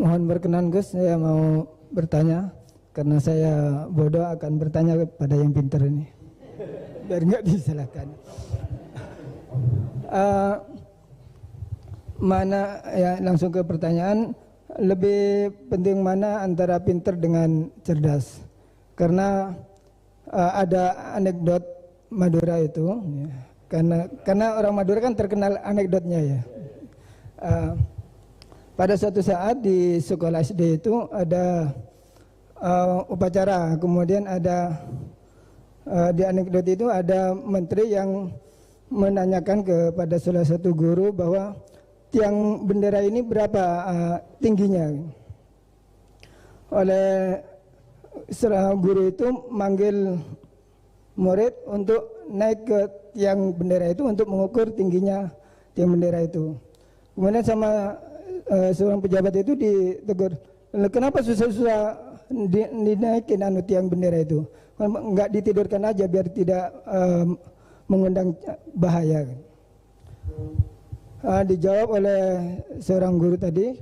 Mohon berkenan Gus, saya mau bertanya. Karena saya bodoh akan bertanya kepada yang pintar ini. Biar nggak disalahkan. Mana ya, langsung ke pertanyaan, lebih penting mana antara pintar dengan cerdas? Karena ada anekdot Madura itu, ya. Karena orang Madura kan terkenal anekdotnya ya. Pada suatu saat di sekolah SD itu ada upacara, kemudian ada di anekdot itu ada menteri yang menanyakan kepada salah satu guru bahwa tiang bendera ini berapa tingginya. Oleh seorang guru itu manggil murid untuk naik ke tiang bendera itu untuk mengukur tingginya tiang bendera itu. Kemudian sama seorang pejabat itu ditegur, kenapa susah-susah dinaikin tiang bendera itu? Enggak ditidurkan aja biar tidak mengundang bahaya. Dijawab oleh seorang guru tadi,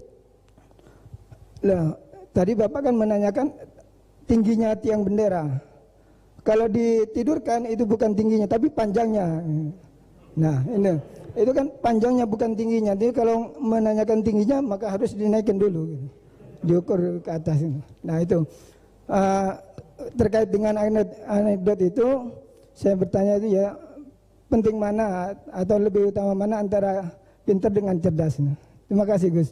tadi Bapak kan menanyakan tingginya tiang bendera. Kalau ditidurkan itu bukan tingginya tapi panjangnya. Nah ini itu kan panjangnya bukan tingginya. Jadi kalau menanyakan tingginya maka harus dinaikkan dulu, diukur ke atas. Nah itu terkait dengan anekdot itu saya bertanya itu ya, penting mana atau lebih utama mana antara pintar dengan cerdas? Terima kasih Gus.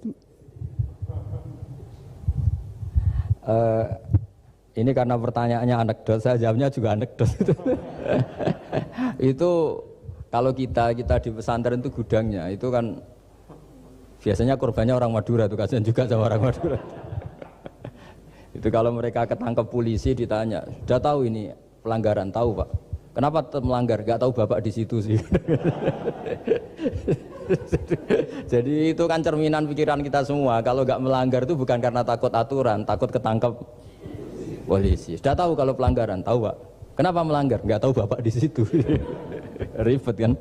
Ini karena pertanyaannya anekdot, saya jawabnya juga anekdot. Itu kalau kita di pesantren itu gudangnya, itu kan biasanya korbannya orang Madura, tuh kasihan juga sama orang Madura. Itu kalau mereka ketangkep polisi ditanya, sudah tahu ini pelanggaran? Tahu Pak. Kenapa tetap melanggar? Gak tahu Bapak di situ sih. Jadi itu kan cerminan pikiran kita semua. Kalau gak melanggar itu bukan karena takut aturan, takut ketangkep polisi. Sudah tahu kalau pelanggaran? Tahu Pak. Kenapa melanggar? Gak tahu Bapak di situ. Ribet kan?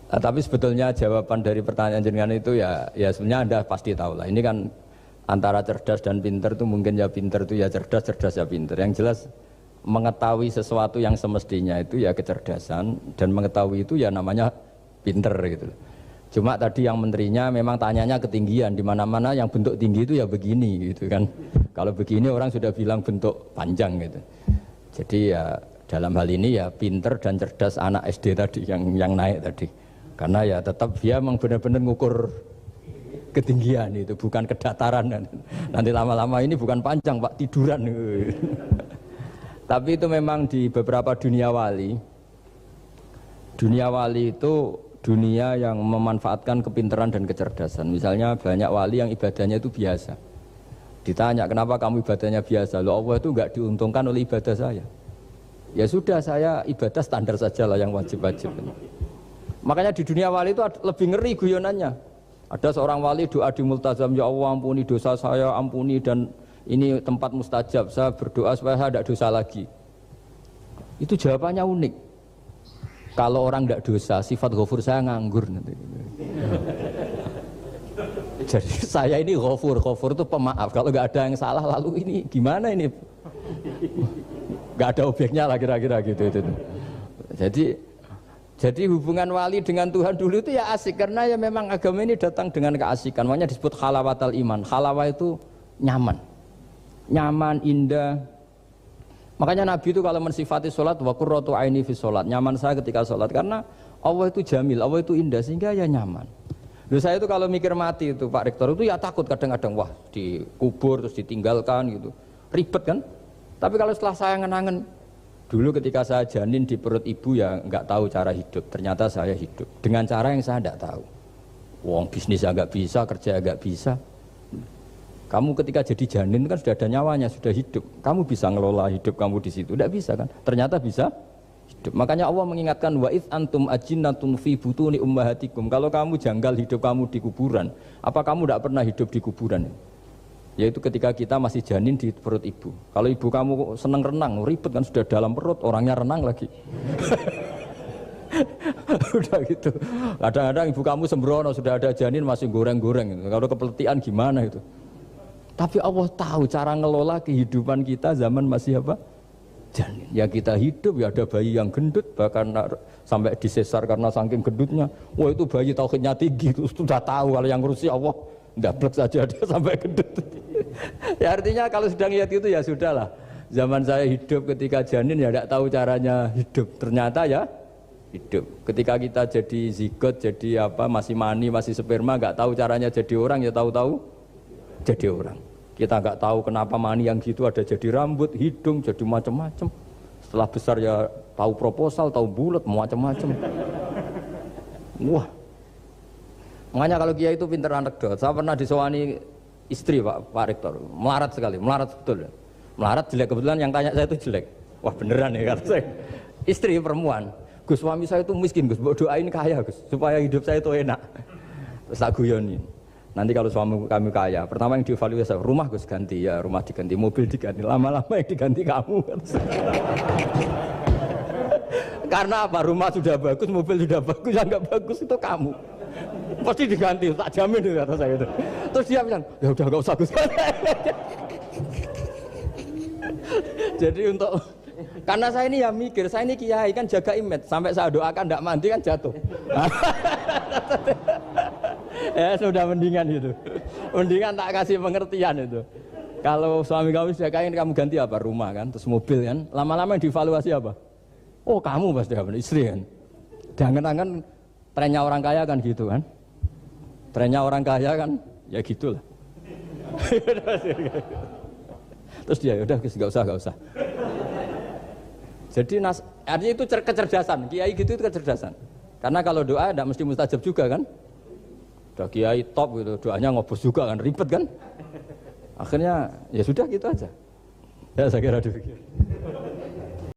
Tapi sebetulnya jawaban dari pertanyaan jenengan itu ya sebenarnya Anda pasti tahu lah. Ini kan antara cerdas dan pintar itu mungkin ya pintar itu ya cerdas, cerdas ya pintar. Yang jelas mengetahui sesuatu yang semestinya itu ya kecerdasan, dan mengetahui itu ya namanya pinter gitu. Cuma tadi yang menterinya memang tanyanya ketinggian, di mana-mana yang bentuk tinggi itu ya begini gitu kan. Kalau begini orang sudah bilang bentuk panjang gitu. Jadi ya dalam hal ini ya pinter dan cerdas anak SD tadi yang naik tadi. Karena ya tetap dia memang benar-benar ngukur ketinggian itu, bukan kedataran. Nanti lama-lama ini bukan panjang Pak, tiduran. Tapi itu memang di beberapa dunia wali itu dunia yang memanfaatkan kepintaran dan kecerdasan. Misalnya banyak wali yang ibadahnya itu biasa. Ditanya kenapa kamu ibadahnya biasa? Loh Allah itu enggak diuntungkan oleh ibadah saya. Ya sudah, saya ibadah standar saja lah yang wajib-wajib. Makanya di dunia wali itu lebih ngeri guyonannya. Ada seorang wali doa di multazam, ya Allah ampuni dosa saya, ampuni, dan ini tempat mustajab, saya berdoa supaya saya tidak dosa lagi. Itu jawabannya unik. Kalau orang tidak dosa, sifat ghafur saya nganggur nanti. Jadi saya ini ghafur itu pemaaf. Kalau nggak ada yang salah, lalu ini gimana ini? Nggak ada objeknya lah kira-kira gitu. Jadi hubungan wali dengan Tuhan dulu itu ya asik, karena ya memang agama ini datang dengan keasikan. Makanya disebut halawatal iman. Halawah itu nyaman, indah. Makanya Nabi itu kalau mensifati sholat, wa qurratu aini fi sholat, nyaman saya ketika sholat, karena Allah itu jamil, Allah itu indah, sehingga ya nyaman. Loh, saya itu kalau mikir mati itu Pak Rektor itu ya takut kadang-kadang, wah dikubur terus ditinggalkan gitu, ribet kan. Tapi kalau setelah saya ngenangen, dulu ketika saya janin di perut ibu ya nggak tahu cara hidup, ternyata saya hidup dengan cara yang saya nggak tahu. Wong bisnis agak bisa, kerja agak bisa. Kamu ketika jadi janin kan sudah ada nyawanya, sudah hidup. Kamu bisa ngelola hidup kamu di situ. Tidak bisa kan? Ternyata bisa hidup. Makanya Allah mengingatkan wa id antum ajinnatun fi butuni ummahatikum. Kalau kamu janggal hidup kamu di kuburan, apa kamu tidak pernah hidup di kuburan? Yaitu ketika kita masih janin di perut ibu. Kalau ibu kamu senang renang, ribet kan, sudah dalam perut, orangnya renang lagi. Udah gitu. Kadang-kadang ibu kamu sembrono sudah ada janin masih goreng-goreng gitu. Kalau kepeletihan gimana itu? Tapi Allah tahu cara ngelola kehidupan kita zaman masih apa? Janin. Ya kita hidup ya ada bayi yang gendut bahkan sampai disesar karena saking gendutnya. Wah itu bayi tauhidnya tinggi itu sudah tahu kalau yang ngurusi Allah. Ndablek saja dia sampai gendut. Ya artinya kalau sedang lihat itu ya sudahlah. Zaman saya hidup ketika janin ya tidak tahu caranya hidup. Ternyata ya hidup. Ketika kita jadi zigot, jadi apa masih mani, masih sperma, nggak tahu caranya jadi orang ya tahu-tahu jadi orang. Kita nggak tahu kenapa mani yang gitu ada jadi rambut, hidung, jadi macam-macam. Setelah besar ya tahu proposal, tahu bulat, macam-macam. Wah. Makanya kalau kiai itu pinter anekdot. Saya pernah disowani istri Pak Rektor, melarat sekali, melarat betul. Melarat jelek, kebetulan yang tanya saya itu jelek. Wah beneran ya kata saya. Istri perempuan. Gus suami saya itu miskin Gus, doain kaya Gus supaya hidup saya itu enak. Terus tak guyoni. Nanti kalau suami kami kaya, pertama yang dievaluasi rumah Gus ganti ya, rumah diganti, mobil diganti, lama-lama yang diganti kamu. Karena apa? Rumah sudah bagus, mobil sudah bagus, yang nggak bagus itu kamu. Pasti diganti, tak jamin itu kata saya itu. Terus dia bilang, ya udah nggak usah Gus. Jadi untuk karena saya ini ya mikir, saya ini kiai kan jaga image, sampai saya doakan tidak mandi kan jatuh. Ya sudah mendingan itu, mendingan tak kasih pengertian itu. Kalau suami kamu jagain kamu ganti apa? Rumah kan, terus mobil kan, lama-lama yang dievaluasi apa? Oh kamu pasti apa? Istri kan. Jangan-jangan trennya orang kaya kan gitu kan? Trennya orang kaya kan, ya gitulah. Terus dia udah nggak usah. Jadi artinya itu kecerdasan, kiai gitu itu kecerdasan. Karena kalau doa tidak mesti mustajab juga kan. Udah kiai top gitu, doanya ngobos juga kan, ribet kan. Akhirnya ya sudah gitu aja. Ya saya kira demikian.